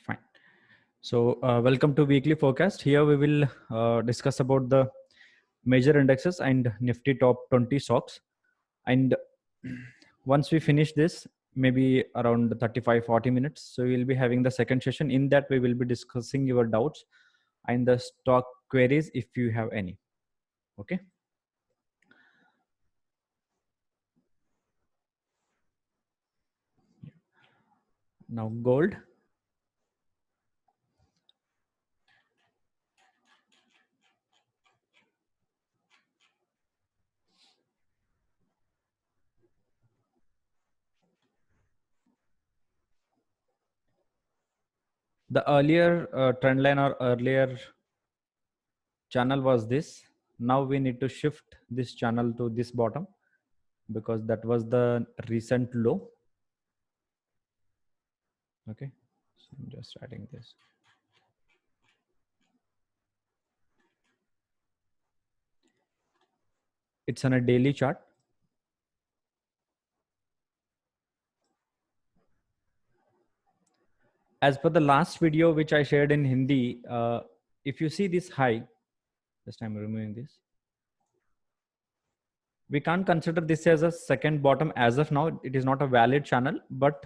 Fine. So welcome to weekly forecast. Here we will discuss about the major indexes and Nifty top 20 stocks. And once we finish this, maybe around 35-40 minutes, so we'll be having the second session. In that, we will be discussing your doubts and the stock queries if you have any. Okay. Now gold. The earlier trend line or earlier channel was this. Now we need to shift this channel to this bottom because that was the recent low. Okay, so I'm just adding this. It's on a daily chart. As per the last video which I shared in Hindi, if you see this high, just I'm removing this. We can't consider this as a second bottom as of now. It is not a valid channel, but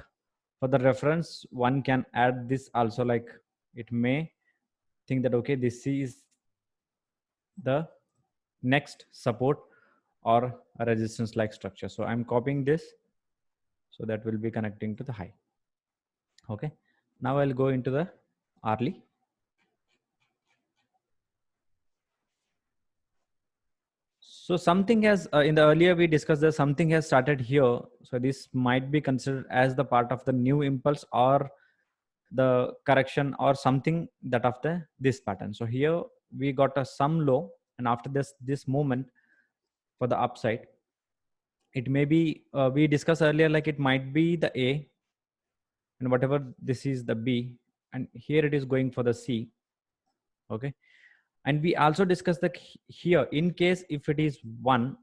for the reference, one can add this also. Like it may think that, okay, this is the next support or a resistance like structure. So I'm copying this. So that will be connecting to the high. Okay. Now I'll go into the hourly. So something has in the earlier we discussed that something has started here. So this might be considered as the part of the new impulse or the correction or something that of the this pattern. So here we got a some low, and after this movement for the upside, it may be we discussed earlier, like it might be the A, and whatever this is the B, and here it is going for the C. Okay. And we also discussed that here, in case if it is 1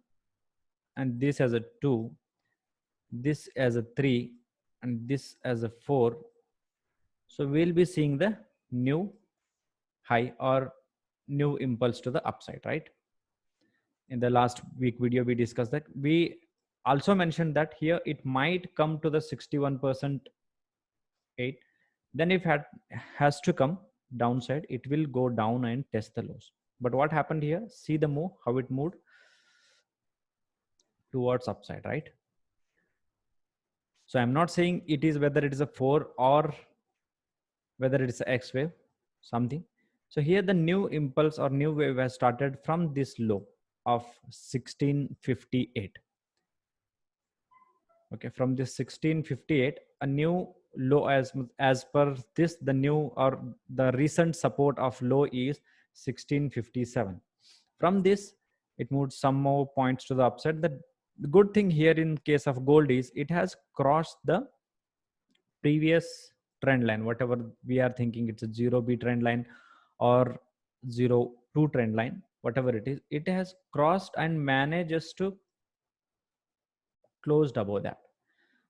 and this as a 2, this as a 3, and this as a 4, so we'll be seeing the new high or new impulse to the upside, right? In the last week video, we discussed that. We also mentioned that here it might come to the 61% 8. Then if it has to come downside, it will go down and test the lows. But what happened here? See the move, how it moved towards upside, right? So I'm not saying it is whether it is a 4 or whether it is a X wave, something. So here the new impulse or new wave has started from this low of 1658. Okay, from this 1658, a new low as per this, the new or the recent support of low is 1657. From this, it moved some more points to the upside. The good thing here in case of gold is it has crossed the previous trend line, whatever we are thinking it's a 0B trend line or 0-2 trend line, whatever it is, it has crossed and manages to closed above that.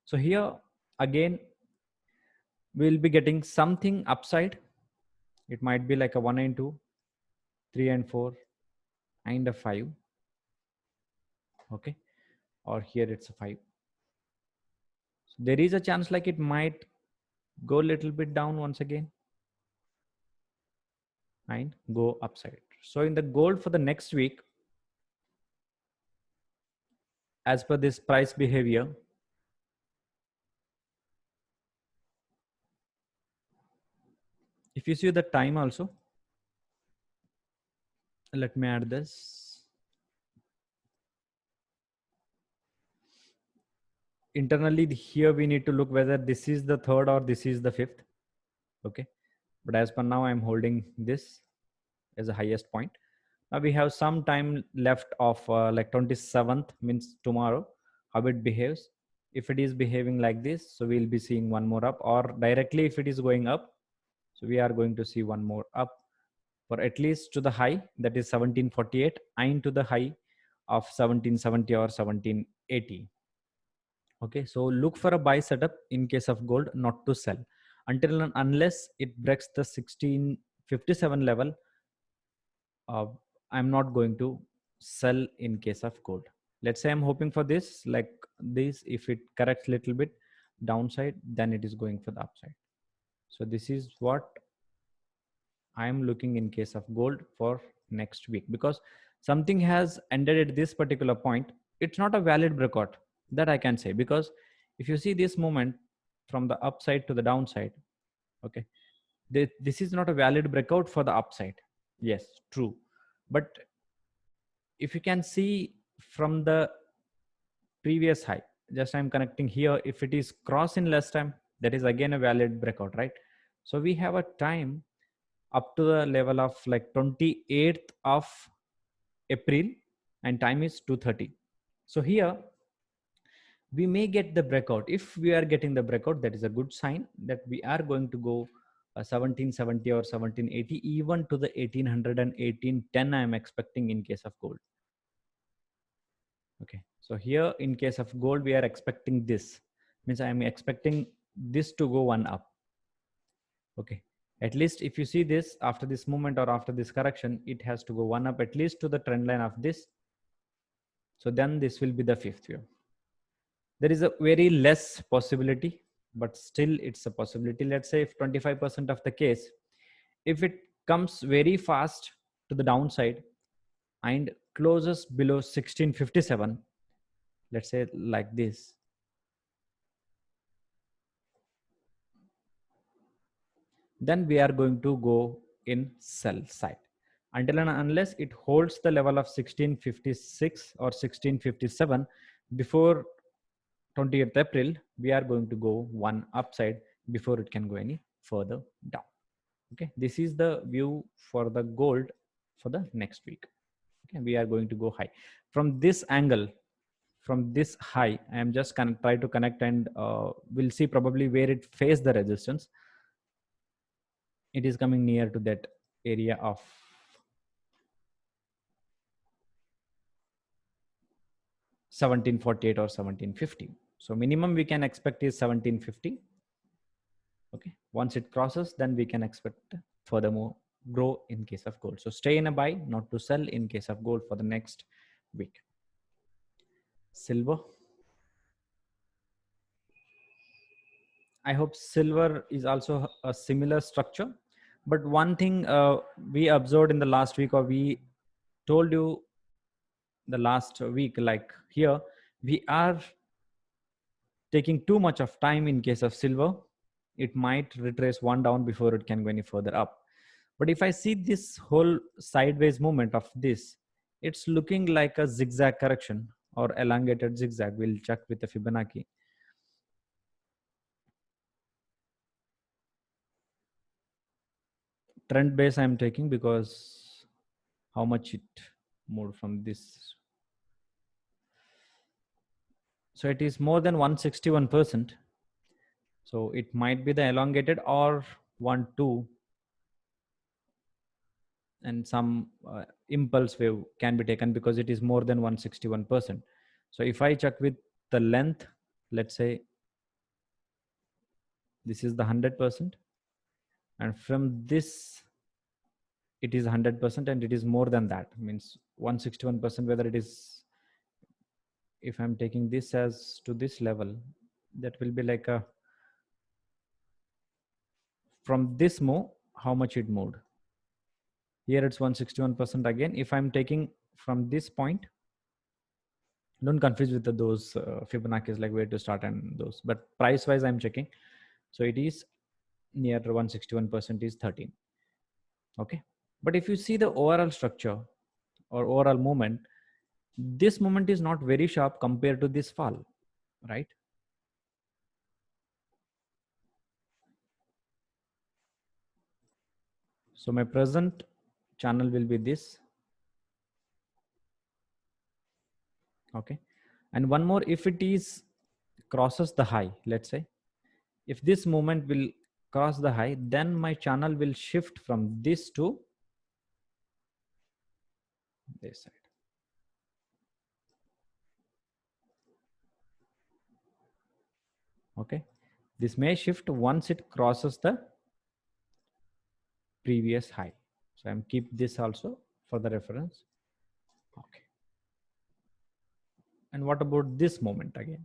So here again, we'll be getting something upside. It might be like a 1 and 2, 3 and 4, and a 5. Okay. Or here it's a 5. So there is a chance like it might go a little bit down once again and go upside. So in the gold for the next week, as per this price behavior, if you see the time also, let me add this. Internally here we need to look whether this is the third or this is the fifth. Okay. But as per now, I'm holding this as a highest point. Now we have some time left of like 27th, means tomorrow, how it behaves. If it is behaving like this, so we'll be seeing one more up, or directly if it is going up, so we are going to see one more up for at least to the high, that is 1748, and to the high of 1770 or 80. Okay, so look for a buy setup in case of gold, not to sell until and unless it breaks the 1657 level. uh, I'm not going to sell in case of gold. Let's say I'm hoping for this, like this. If it corrects little bit downside, then it is going for the upside. So this is what I'm looking in case of gold for next week, because something has ended at this particular point. It's not a valid breakout, that I can say, because if you see this movement from the upside to the downside, okay, this is not a valid breakout for the upside. Yes, true. But if you can see from the previous high, just I'm connecting here, if it is cross in less time, that is again a valid breakout, right? So we have a time up to the level of like 28th of April, and time is 2:30. So here we may get the breakout. If we are getting the breakout, that is a good sign that we are going to go 1770 or 1780, even to the 1800 and 1810 I am expecting in case of gold. Okay, so here in case of gold we are expecting this, means I am expecting this to go one up. Okay, at least if you see this after this movement or after this correction, it has to go one up at least to the trend line of this. So then this will be the fifth wave. There is a very less possibility, but still it's a possibility. Let's say if 25% of the case, if it comes very fast to the downside and closes below 1657, let's say like this, then we are going to go in sell side until and unless it holds the level of 1656 or 1657 before 20th April. We are going to go one upside before it can go any further down. Okay, this is the view for the gold for the next week. Okay, we are going to go high from this angle. From this high, I am just going to try to connect, and we'll see probably where it faced the resistance. It is coming near to that area of 1748 or 1750. So minimum we can expect is 1750. Okay, once it crosses, then we can expect furthermore grow in case of gold. So stay in a buy, not to sell in case of gold for the next week. Silver, I hope silver is also a similar structure. But one thing we observed in the last week, or we told you the last week, like here we are taking too much of time in case of silver. It might retrace one down before it can go any further up. But if I see this whole sideways movement of this, it's looking like a zigzag correction or elongated zigzag. We'll check with the Fibonacci. Trend base I'm taking because how much it moved from this. So it is more than 161%. So it might be the elongated or 1, 2, and some impulse wave can be taken because it is more than 161%. So if I check with the length, let's say this is the 100%, and from this it is 100%, and it is more than that, means 161%. Whether it is, if I'm taking this as to this level, that will be like a, from this move, how much it moved. Here it's 161% again. If I'm taking from this point, don't confuse with those Fibonacci's, like where to start and those, but price wise I'm checking. So it is near 161% is 13. Okay, but if you see the overall structure or overall movement, this movement is not very sharp compared to this fall, right? So my present channel will be this. Okay, and one more, if it is crosses the high, let's say if this movement will cross the high, then my channel will shift from this to this side. Okay, this may shift once it crosses the previous high. So I'm keep this also for the reference. Okay. And what about this moment again?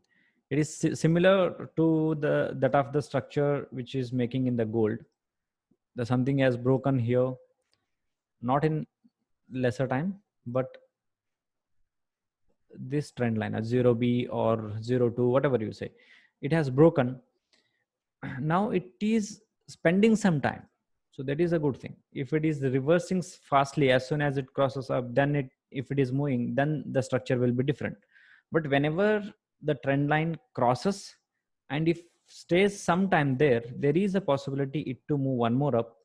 It is similar to the that of the structure which is making in the gold. The something has broken here, not in lesser time, but this trend line at 0b or 02, whatever you say, it has broken. Now it is spending some time, so that is a good thing. If it is reversing fastly as soon as it crosses up, then it, if it is moving, then the structure will be different. But whenever the trend line crosses and if stays some time there, there is a possibility it to move one more up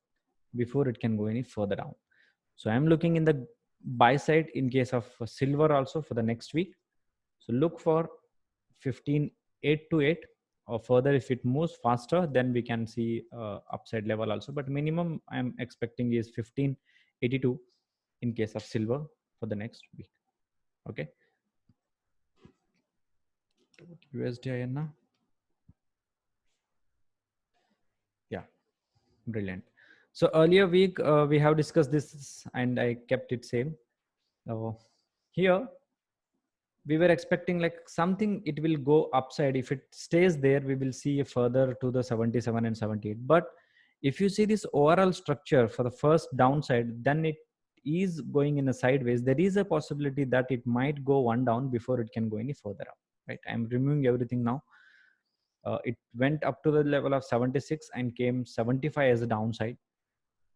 before it can go any further down. So I'm looking in the buy side in case of silver also for the next week. So look for 15,828, or further if it moves faster, then we can see upside level also. But minimum I'm expecting is 1582 in case of silver for the next week. Okay. USD INR. Yeah, brilliant. So earlier week we have discussed this and I kept it same. Here we were expecting like something, it will go upside. If it stays there, we will see further to the 77 and 78. But if you see this overall structure for the first downside, then it is going in a sideways. There is a possibility that it might go one down before it can go any further up, right? I'm removing everything now. It went up to the level of 76 and came 75 as a downside.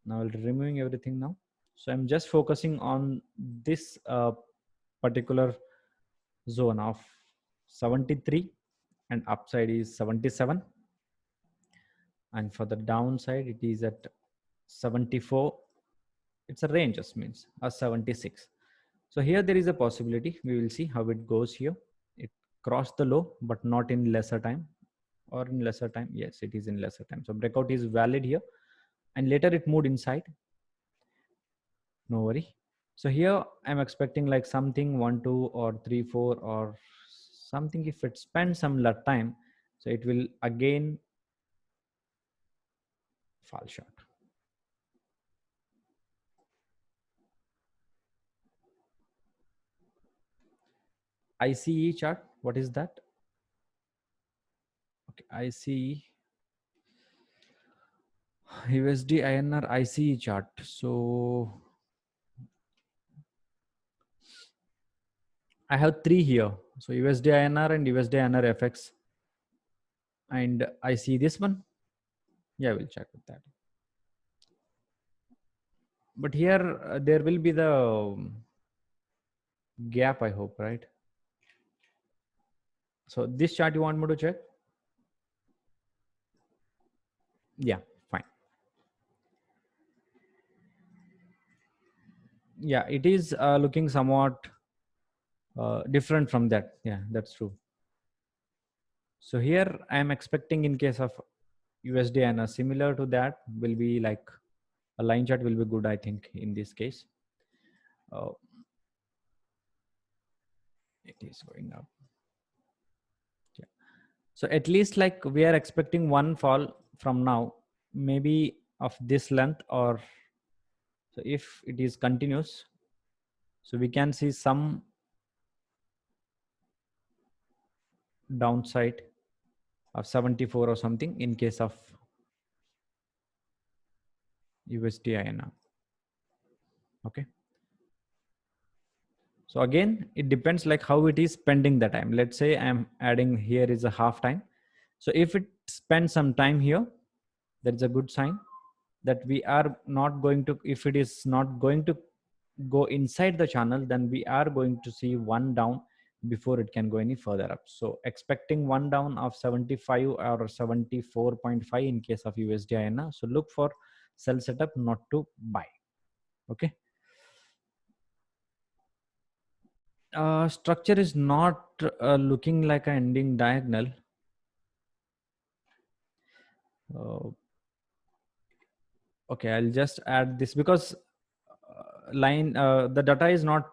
Now I'll removing everything now. So I'm just focusing on this particular zone of 73 and upside is 77, and for the downside it is at 74. It's a range, just means a 76. So here there is a possibility. We will see how it goes here. It crossed the low but not in lesser time, or in lesser time. Yes, it is in lesser time. So breakout is valid here, and later it moved inside. No worry. So here I'm expecting like something 1 2 or 3 4 or something. If it spends some time, so it will again fall short. ICE chart, what is that? Okay, ICE, USD INR ICE chart. So I have three here. So USD INR and USD INR FX, and I see this one. Yeah, we'll check with that. But here there will be the gap, I hope, right? So this chart you want me to check? Yeah, fine. Yeah, it is looking somewhat different from that. Yeah, that's true. So here I am expecting in case of USD and similar to that will be like a line chart will be good, I think, in this case. It is going up. Yeah. So at least like we are expecting one fall from now, maybe of this length, or so if it is continuous, so we can see some downside of 74 or something in case of USD INR. Okay. So again, it depends like how it is spending the time. Let's say I'm adding here is a half time. So if it spends some time here, that is a good sign that we are not going to, if it is not going to go inside the channel, then we are going to see one down before it can go any further up. So expecting one down of 75 or 74.5 in case of USD INR. So look for sell setup, not to buy. Okay. Structure is not looking like an ending diagonal. Uh, okay, I'll just add this because the data is not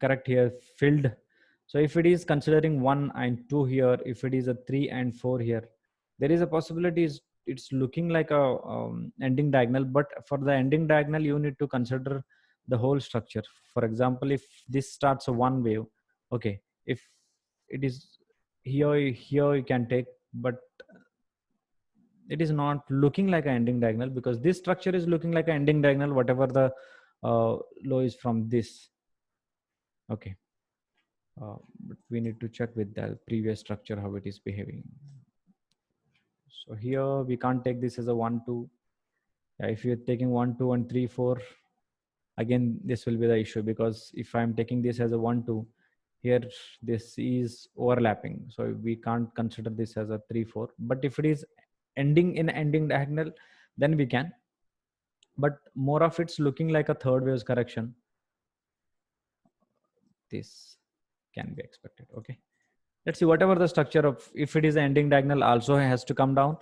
correct here, filled So if it is considering 1 and 2 here, if it is a 3 and 4 here, there is a possibility it's looking like a ending diagonal. But for the ending diagonal, you need to consider the whole structure. For example, if this starts a one wave, okay, if it is here you can take, but it is not looking like an ending diagonal, because this structure is looking like an ending diagonal whatever the low is from this. Okay, but we need to check with the previous structure how it is behaving. So here we can't take this as a 1 2. Yeah, if you're taking 1 2 and 3 4, again this will be the issue, because if I'm taking this as a 1 2, here this is overlapping, so we can't consider this as a 3 4. But if it is ending in ending diagonal, then we can. But more of it's looking like a third waves correction, this can be expected. Okay, let's see whatever the structure of, if it is ending diagonal also has to come down,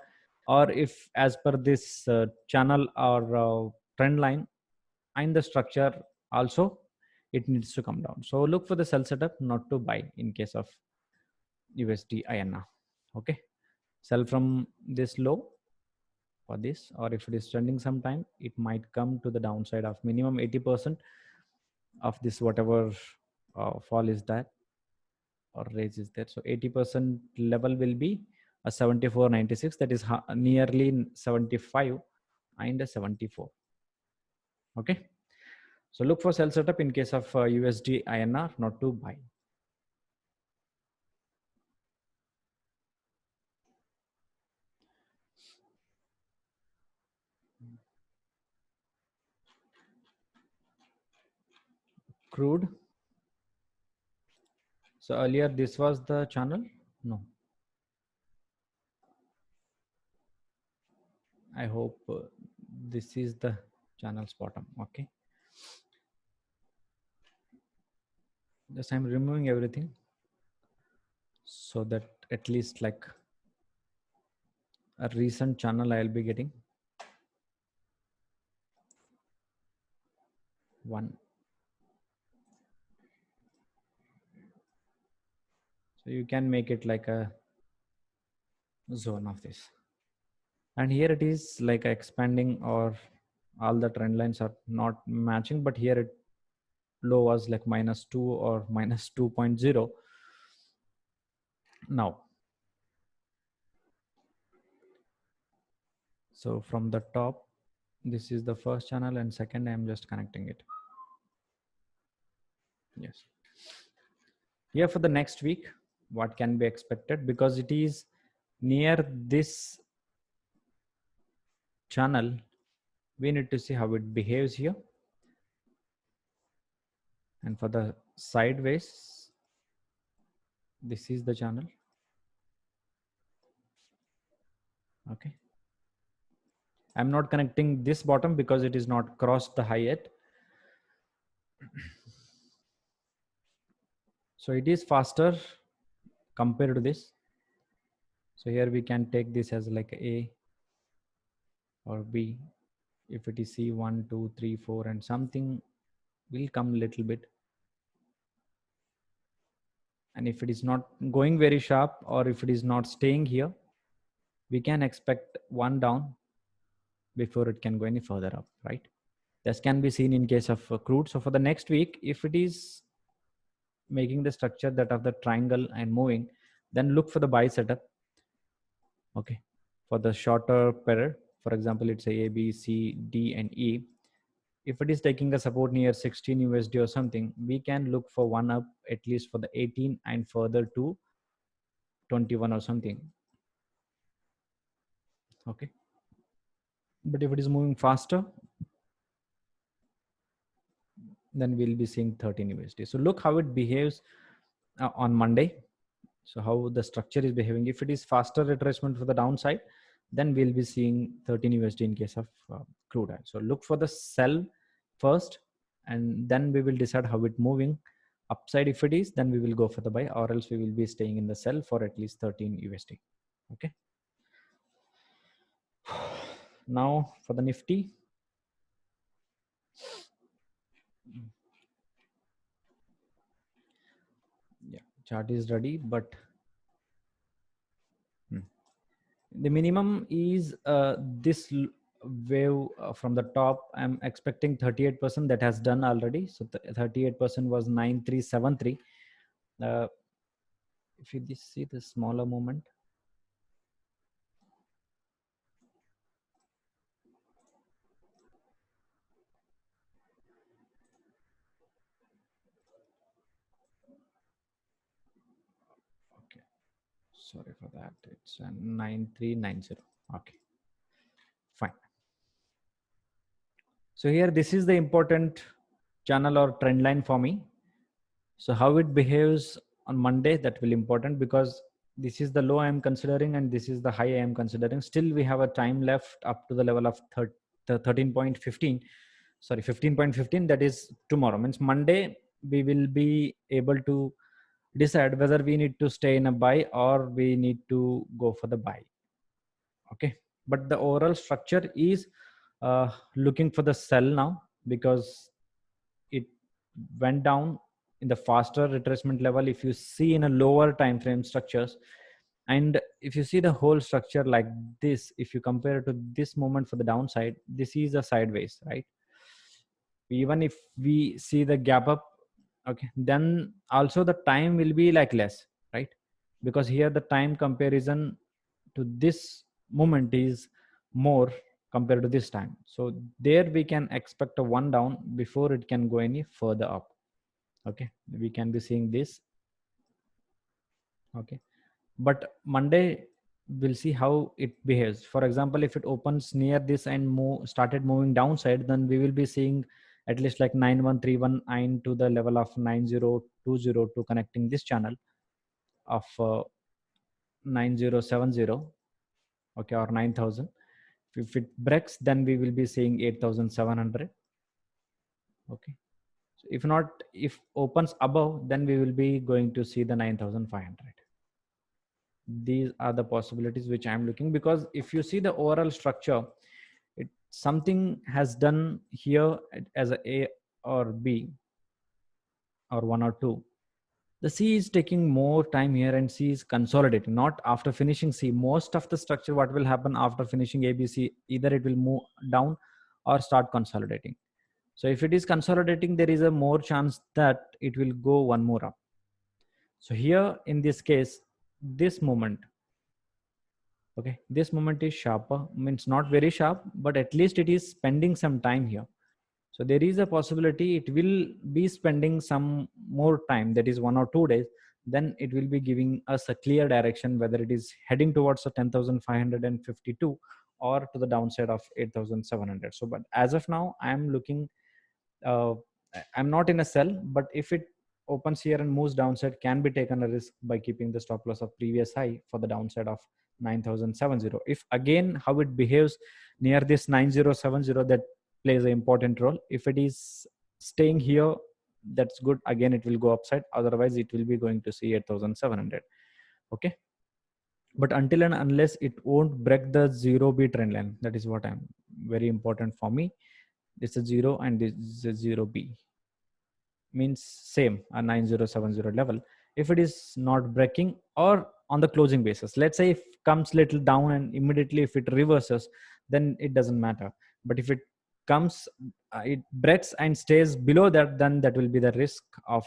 or if as per this channel or trend line and the structure also, it needs to come down. So look for the sell setup, not to buy in case of USD INR. Okay, sell from this low for this, or if it is trending sometime, it might come to the downside of minimum 80% of this whatever fall is that, or raise is there. So 80% level will be a 74.96, that is nearly 75 and a 74. Okay, so look for sell setup in case of USD INR, not to buy. Crude. So earlier this was the channel. No, I hope this is the channel's bottom. Okay, just I'm removing everything so that at least like a recent channel I'll be getting. One. So you can make it like a zone of this. And here it is like expanding, or all the trend lines are not matching, but here it low was like -2 or -2.0. Now, so from the top, this is the first channel, and second I'm just connecting it. Yes, here for the next week, what can be expected, because it is near this channel, we need to see how it behaves here. And for the sideways, this is the channel. Okay, I'm not connecting this bottom because it is not crossed the high yet. So it is faster compared to this. So here we can take this as like A or B. If it is C, 1 2 3 4 and something will come little bit. And if it is not going very sharp, or if it is not staying here, we can expect one down before it can go any further up, right? This can be seen in case of crude. So for the next week, if it is making the structure that of the triangle and moving, then look for the buy setup. Okay, for the shorter period, for example, it's a B, C, D, and E. If it is taking a support near 16 USD or something, we can look for one up at least for the 18 and further to 21 or something. Okay, but if it is moving faster, then we'll be seeing 13 USD. So look how it behaves on Monday. So how the structure is behaving. If it is faster retracement for the downside, then we'll be seeing 13 USD in case of crude oil. So look for the sell first, and then we will decide how it moving. Upside if it is, then we will go for the buy, or else we will be staying in the sell for at least 13 USD. Okay. Now for the Nifty. Yeah. chart is ready, but the minimum is this wave from the top. I'm expecting 38%. That has done already. So 38% was 9373. If you see the smaller movement, okay, sorry for that, it's 9390. Okay, fine. So here, this is the important channel or trend line for me. So how it behaves on Monday, that will important, because this is the low I am considering and this is the high I am considering. Still we have a time left up to the level of 13.15, sorry, 15.15. That is tomorrow. Means Monday we will be able to decide whether we need to stay in a buy or we need to go for the buy. Okay, but the overall structure is looking for the sell now, because it went down in the faster retracement level. If you see in a lower time frame structures, and if you see the whole structure like this, if you compare it to this moment for the downside, this is a sideways, right? Even if we see the gap up, okay, then also the time will be like less, right? Because here the time comparison to this moment is more compared to this time. So there we can expect a one down before it can go any further up. Okay, we can be seeing this. Okay, but Monday we'll see how it behaves. For example, if it opens near this and started moving downside, then we will be seeing at least like 9131 to the level of 9020 to connecting this channel of 9070, okay, or 9000. If it breaks, then we will be seeing 8700. Okay, so if not, if opens above, then we will be going to see the 9500. These are the possibilities which I'm looking, because if you see the overall structure, it something has done here as a or B or 1 or 2. The C is taking more time here and C is consolidating, not after finishing C. Most of the structure, what will happen after finishing ABC, either it will move down or start consolidating. So if it is consolidating, there is a more chance that it will go one more up. So here in this case, this moment, okay, this moment is sharper, means not very sharp, but at least it is spending some time here. So there is a possibility it will be spending some more time, that is 1 or 2 days. Then it will be giving us a clear direction whether it is heading towards a 10,552 or to the downside of 8,700. So but as of now I am looking, uh, I'm not in a sell, but if it opens here and moves downside, can be taken a risk by keeping the stop loss of previous high for the downside of 9070. If again how it behaves near this 9070, that plays an important role. If it is staying here, that's good, again it will go upside, otherwise it will be going to see 8700. Okay, but until and unless it won't break the 0B trend line, that is what I'm very important for me. This is 0 and this is 0B, means same a 9070 level. If it is not breaking or on the closing basis, let's say if comes little down and immediately if it reverses, then it doesn't matter. But if it comes, it breaks and stays below that, then that will be the risk of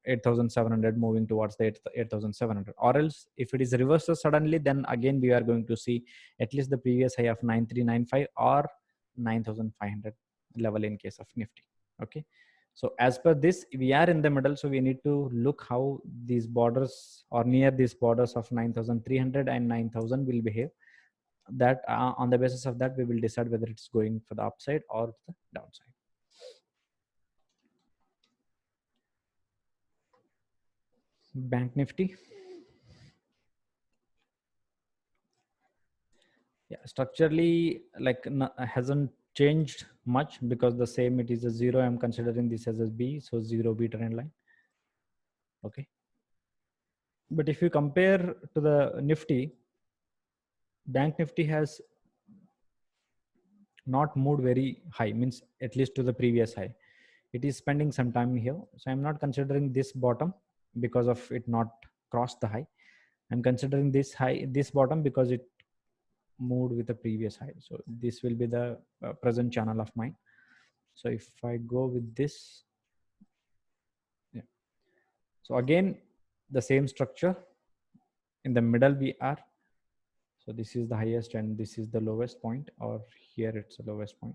8700 moving towards the 8700. Or else if it is reverses suddenly, then again we are going to see at least the previous high of 9395 or 9500 level in case of Nifty. Okay, so as per this, we are in the middle. So we need to look how these borders or near these borders of 9300 and 9000 will behave. That on the basis of that, we will decide whether it's going for the upside or the downside. Bank Nifty. Yeah, structurally, like hasn't changed much, because the same, it is a 0. I'm considering this as a B, so 0B trend line. Okay. But if you compare to the Nifty, Bank Nifty has not moved very high, means at least to the previous high. It is spending some time here. So I'm not considering this bottom because of it not crossed the high. I'm considering this high, this bottom, because it moved with the previous high. So this will be the present channel of mine. So if I go with this, yeah. So again, the same structure. In the middle we are. So this is the highest and this is the lowest point, or here it's the lowest point,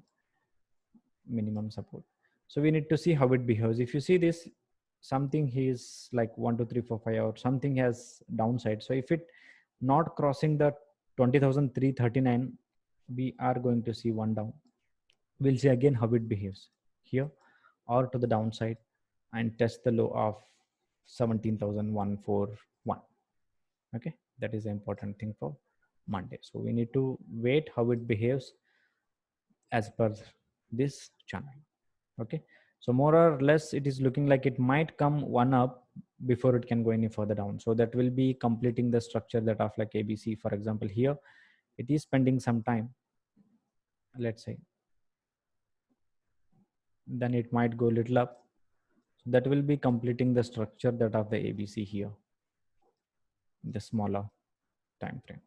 minimum support. So we need to see how it behaves. If you see this, something is like 1 2 3 4 5, or something has downside. So if it not crossing the 20,339, we are going to see one down. We'll see again how it behaves here or to the downside, and test the low of 17,141. Okay, that is the important thing for Monday. So we need to wait how it behaves as per this channel. Okay, so more or less it is looking like it might come one up before it can go any further down. So that will be completing the structure that of like ABC. For example, here it is spending some time, let's say, then it might go little up. So that will be completing the structure that of the ABC here in the smaller time frame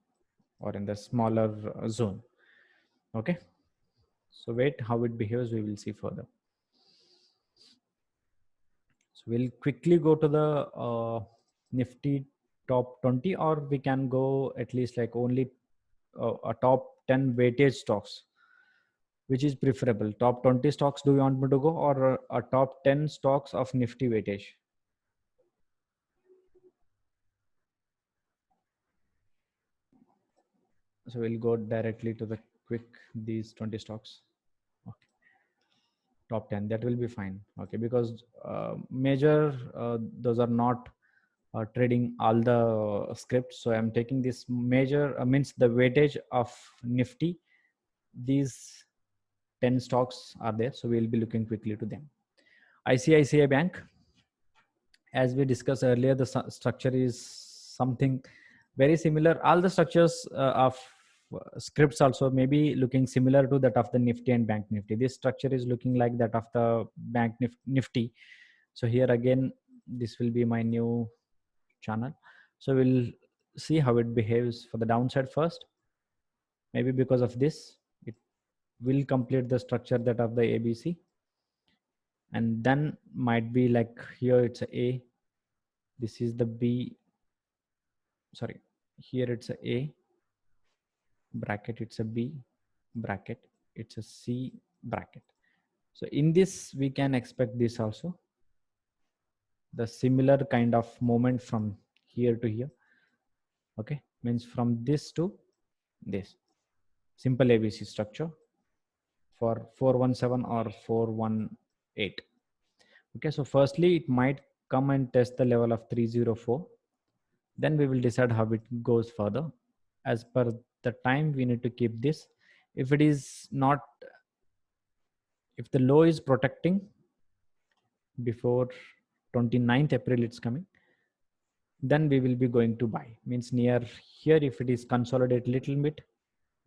or in the smaller zone. Okay, so wait how it behaves, we will see further. So we'll quickly go to the Nifty top 20, or we can go at least like only a top 10 weightage stocks. Which is preferable? Top 20 stocks do you want me to go, or a top 10 stocks of Nifty weightage? So we'll go directly to the quick, these 20 stocks. Okay. Top 10, that will be fine. Okay, because major, those are not trading all the scripts. So I'm taking this major, means the weightage of Nifty. These 10 stocks are there. So we'll be looking quickly to them. ICICI Bank, as we discussed earlier, the structure is something very similar. All the structures of scripts also may be looking similar to that of the Nifty and Bank Nifty. This structure is looking like that of the Bank Nifty. So here again, this will be my new channel. So we'll see how it behaves for the downside first. Maybe because of this, it will complete the structure that of the ABC. And then might be like here it's a, this is the B, sorry, here it's a bracket, it's a B bracket, it's a C bracket. So in this, we can expect this also, the similar kind of movement from here to here. Okay, means from this to this, simple ABC structure for 417 or 418. Okay, so firstly, it might come and test the level of 304. Then we will decide how it goes further. As per the time, we need to keep this. If it is not, if the low is protecting before 29th April, it's coming, then we will be going to buy. Means near here, if it is consolidate little bit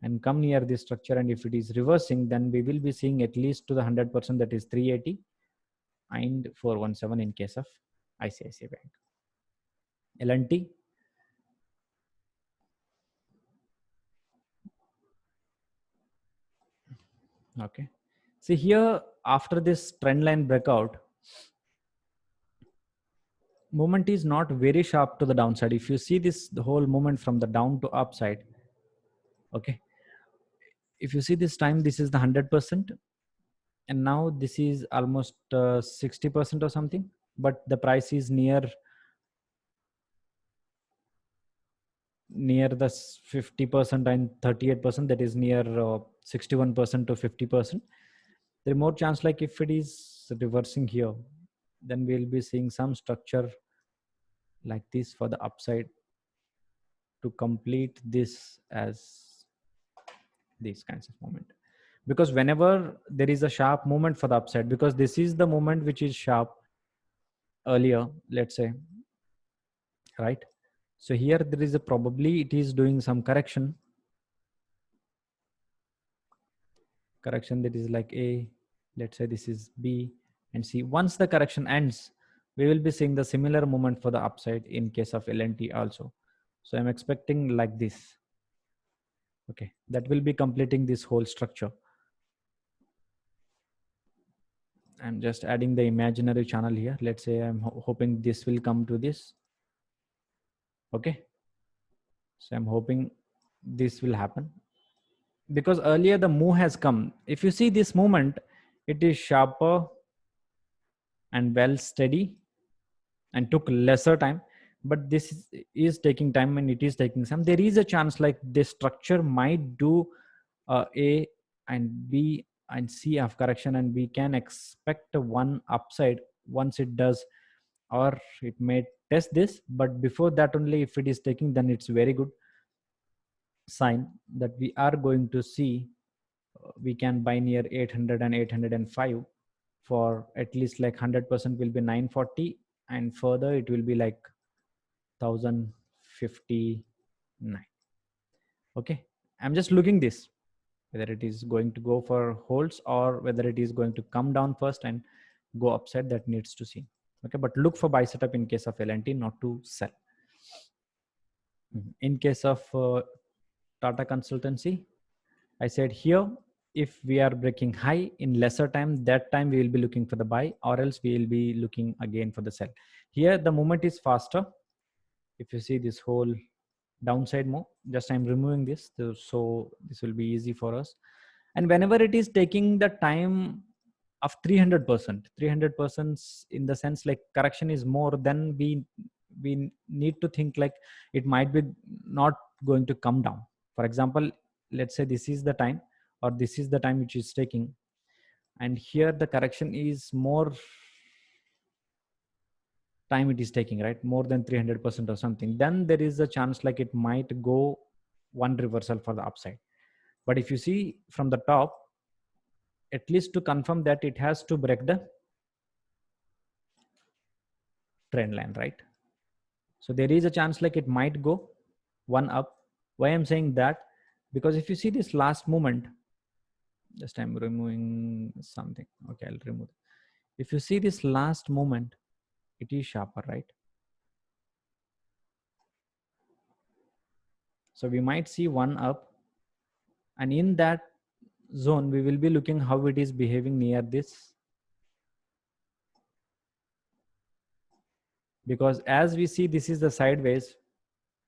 and come near this structure, and if it is reversing, then we will be seeing at least to the 100%, that is 380 and 417 in case of ICICI Bank. L&T, okay. See here, after this trend line breakout, movement is not very sharp to the downside. If you see this, the whole movement from the down to upside, okay. If you see this time, this is the 100%, and now this is almost 60% or something, but the price is near the 50% and 38%, that is near 61% to 50%. There more chance like if it is reversing here, then we'll be seeing some structure like this for the upside to complete this as these kinds of movement. Because whenever there is a sharp movement for the upside, because this is the movement which is sharp earlier, let's say, right? So here there is a probably it is doing some correction that is like A, let's say this is B and C. Once the correction ends, we will be seeing the similar movement for the upside in case of LNT also. So I'm expecting like this. Okay, that will be completing this whole structure. I'm just adding the imaginary channel here. Let's say I'm hoping this will come to this. Okay, so I'm hoping this will happen, because earlier the move has come. If you see this movement, it is sharper and well steady and took lesser time, but this is taking time and it is taking some. There is a chance like this structure might do A and B and C of correction, and we can expect one upside once it does, or it may test this. But before that only, if it is taking, then it's very good sign that we are going to see we can buy near 800 and 805 for at least like 100% will be 940, and further it will be like 1059. Okay, I'm just looking this whether it is going to go for holds or whether it is going to come down first and go upside. That needs to see. Okay, but look for buy setup in case of LNT, not to sell. In case of Tata Consultancy, I said here, if we are breaking high in lesser time, that time we will be looking for the buy, or else we will be looking again for the sell. Here the movement is faster. If you see this whole downside move, just I'm removing this, so this will be easy for us. And whenever it is taking the time of 300%, 300% in the sense like correction is more, then we need to think like it might be not going to come down. For example, let's say this is the time, or this is the time which is taking, and here the correction is more time it is taking, right, more than 300% or something, then there is a chance like it might go one reversal for the upside. But if you see from the top, at least to confirm that it has to break the trend line, right? So there is a chance like it might go one up. Why I'm saying that? Because if you see this last movement, just I'm removing something. Okay, I'll remove it. If you see this last movement, it is sharper, right? So we might see one up, and in that zone we will be looking how it is behaving near this, because as we see this is the sideways,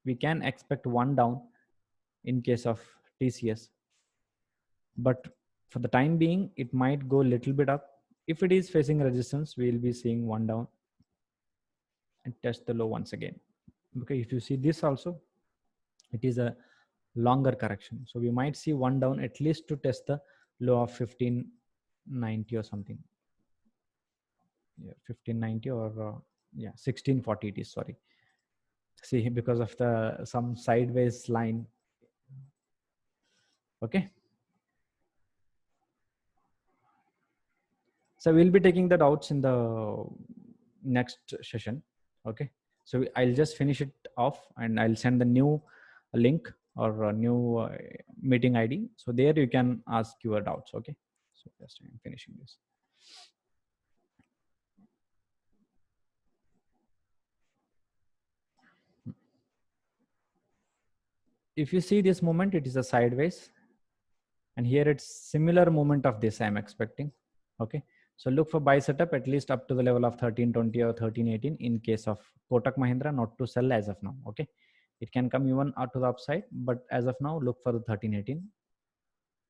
we can expect one down in case of TCS, but for the time being it might go a little bit up. If it is facing resistance, we will be seeing one down and test the low once again. Okay, if you see this also, it is a longer correction, so we might see one down at least to test the low of 1590 or something. Yeah, 1590 or yeah, 1640 it is, sorry. See, because of the some sideways line. Okay, so we'll be taking the doubts in the next session. Okay, so I'll just finish it off and I'll send the new link or a new meeting ID, so there you can ask your doubts. Okay, so just I'm finishing this. If you see this moment, it is a sideways, and here it's similar movement of this I'm expecting. Okay, so look for buy setup at least up to the level of 1320 or 1318 in case of Kotak Mahindra, not to sell as of now. Okay, it can come even out to the upside, but as of now look for the 1318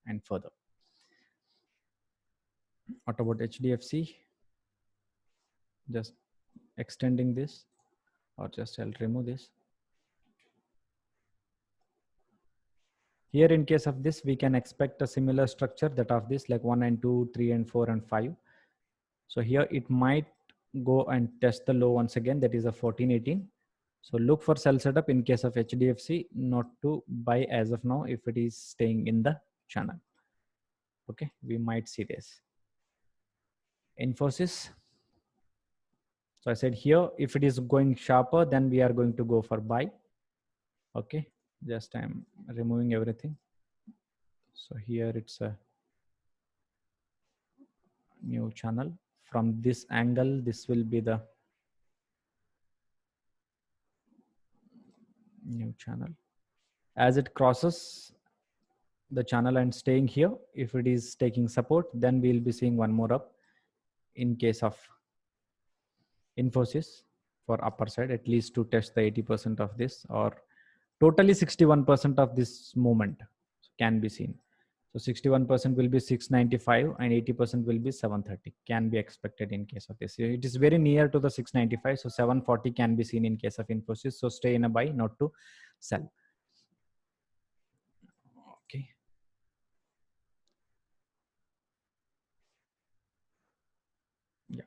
and further. What about HDFC? Just extending this, or just I'll remove this. Here in case of this, we can expect a similar structure that of this, like 1 and 2, 3 and 4 and 5. So here it might go and test the low once again, that is a 1418. So look for sell setup in case of HDFC, not to buy as of now if it is staying in the channel. Okay, we might see this. Infosys. So I said here, if it is going sharper, then we are going to go for buy. Okay, just I'm removing everything. So here it's a new channel. From this angle, this will be the New channel. As it crosses the channel and staying here, if it is taking support, then we'll be seeing one more up in case of Infosys for upper side, at least to test the 80% of this, or totally 61% of this movement can be seen. So 61% will be 695 and 80% will be 730, can be expected in case of this. It is very near to the 695, so 740 can be seen in case of Infosys. So stay in a buy, not to sell. Okay. Yeah.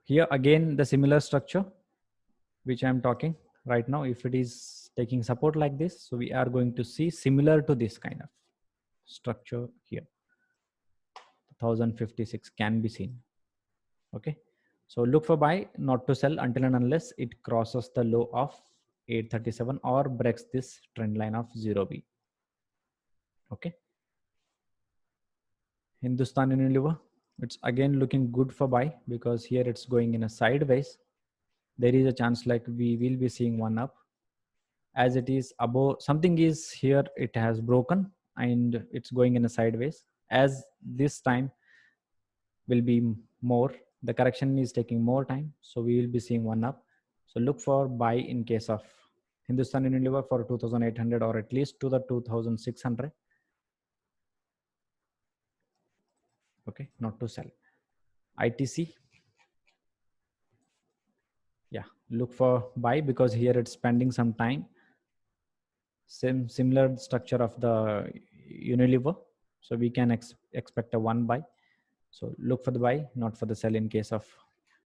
Here again, the similar structure which I'm talking right now, if it is taking support like this, so we are going to see similar to this kind of structure here. 1056 can be seen. Okay, so look for buy, not to sell until and unless it crosses the low of 837 or breaks this trend line of 0B. Okay, Hindustan Unilever, it's again looking good for buy because here it's going in a sideways. There is a chance like we will be seeing one up, as it is above something is here, it has broken and it's going in a sideways. As this time will be more, the correction is taking more time, so we will be seeing one up. So look for buy in case of Hindustan Unilever for 2800 or at least to the 2600. Okay, not to sell. ITC, yeah, look for buy because here it's spending some time. Similar structure of the Unilever, so we can expect a one buy. So look for the buy, not for the sell in case of